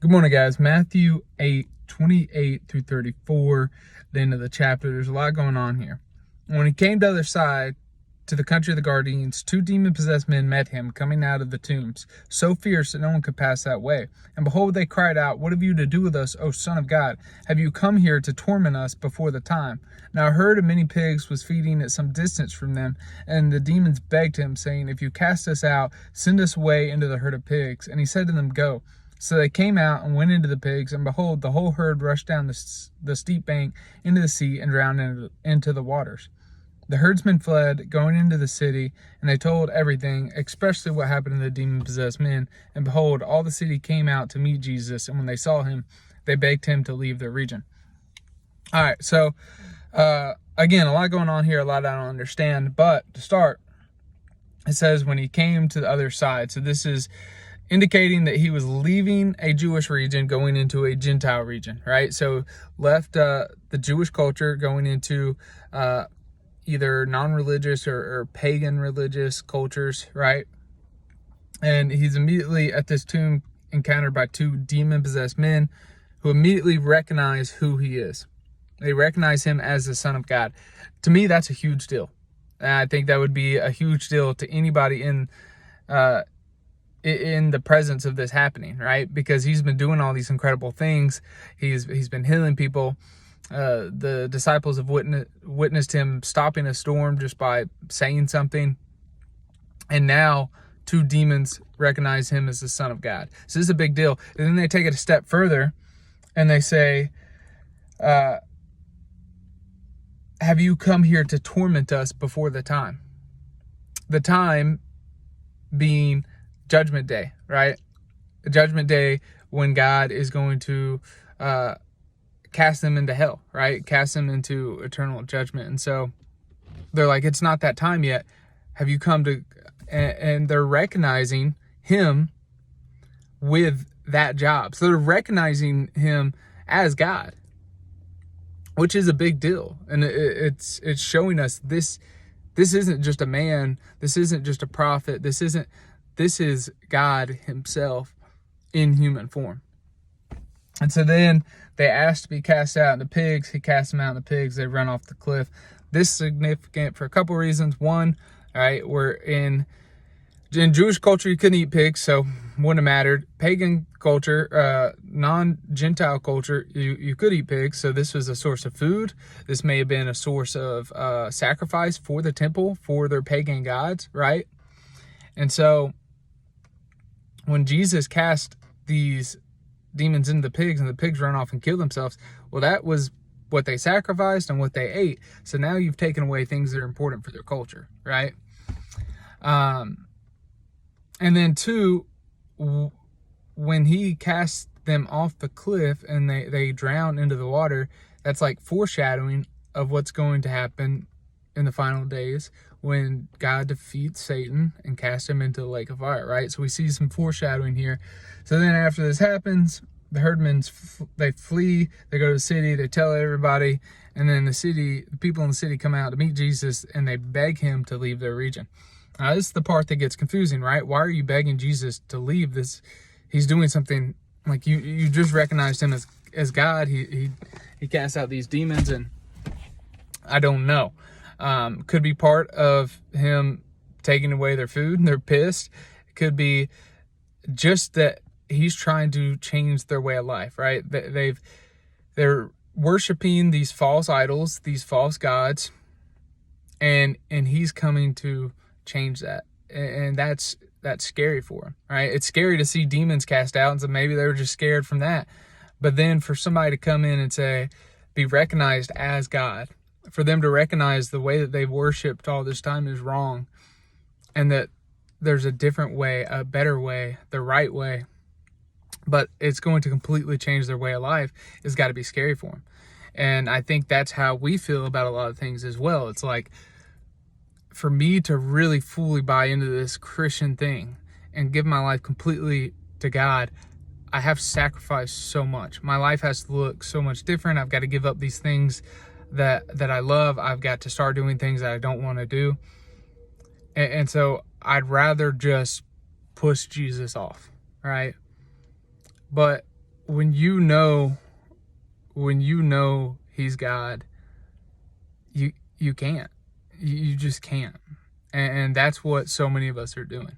Good morning, guys. Matthew 8:28 through 34, the end of the chapter. There's a lot going on here. When he came to the other side, to the country of the Gadarenes, two demon-possessed men met him, coming out of the tombs, so fierce that no one could pass that way. And behold, they cried out, "What have you to do with us, O Son of God? Have you come here to torment us before the time?" Now a herd of many pigs was feeding at some distance from them, and the demons begged him, saying, "If you cast us out, send us away into the herd of pigs." And he said to them, "Go." So they came out and went into the pigs, and behold, the whole herd rushed down the steep bank into the sea and drowned into the waters. The herdsmen fled, going into the city, and they told everything, especially what happened to the demon-possessed men. And behold, all the city came out to meet Jesus, and when they saw him, they begged him to leave their region. All right, so again, a lot going on here, a lot I don't understand. But to start, it says when he came to the other side. So this is indicating that he was leaving a Jewish region, going into a Gentile region, right? So left the Jewish culture, going into either non-religious or pagan religious cultures, right? And he's immediately at this tomb encountered by two demon-possessed men who immediately recognize who he is. They recognize him as the Son of God. To me, that's a huge deal. And I think that would be a huge deal to anybody in the presence of this happening, right? Because he's been doing all these incredible things. He's been healing people. The disciples have witnessed him stopping a storm just by saying something. And now two demons recognize him as the Son of God. So this is a big deal. And then they take it a step further and they say, have you come here to torment us before the time? The time being Judgment Day, right? Judgment Day, when God is going to cast them into hell, right? Cast them into eternal judgment. And so they're like, it's not that time yet. Have you come to... And they're recognizing him with that job. So they're recognizing him as God, which is a big deal. And it's showing us this isn't just a man. This isn't just a prophet. This is God himself in human form. And so then they asked to be cast out in the pigs. He cast them out in the pigs. They run off the cliff. This is significant for a couple reasons. One, all right, we're in Jewish culture, you couldn't eat pigs, so wouldn't have mattered. Pagan culture, non-Gentile culture, you could eat pigs. So this was a source of food. This may have been a source of sacrifice for the temple, for their pagan gods, right? And so when Jesus cast these demons into the pigs and the pigs run off and kill themselves, well, that was what they sacrificed and what they ate. So now you've taken away things that are important for their culture, right? And then two, when he cast them off the cliff and they drown into the water, that's like foreshadowing of what's going to happen in the final days when God defeats Satan and casts him into the lake of fire, right? So we see some foreshadowing here. So then after this happens, the herdmen, they flee, they go to the city, they tell everybody, and then the people in the city come out to meet Jesus and they beg him to leave their region. Now this is the part that gets confusing, right? Why are you begging Jesus to leave this? He's doing something, like you just recognized him as God. He casts out these demons, and I don't know. Could be part of him taking away their food and they're pissed. It could be just that he's trying to change their way of life, right? They're worshiping these false idols, these false gods, and he's coming to change that. And that's scary for him, right? It's scary to see demons cast out, and so maybe they were just scared from that. But then for somebody to come in and say, be recognized as God, for them to recognize the way that they've worshipped all this time is wrong, and that there's a different way, a better way, the right way, but it's going to completely change their way of life, it's got to be scary for them. And I think that's how we feel about a lot of things as well. It's like, for me to really fully buy into this Christian thing and give my life completely to God, I have sacrificed so much. My life has to look so much different. I've got to give up these things that I love. I've got to start doing things that I don't want to do. And so I'd rather just push Jesus off, right? But when you know he's God, you can't. You just can't. And that's what so many of us are doing.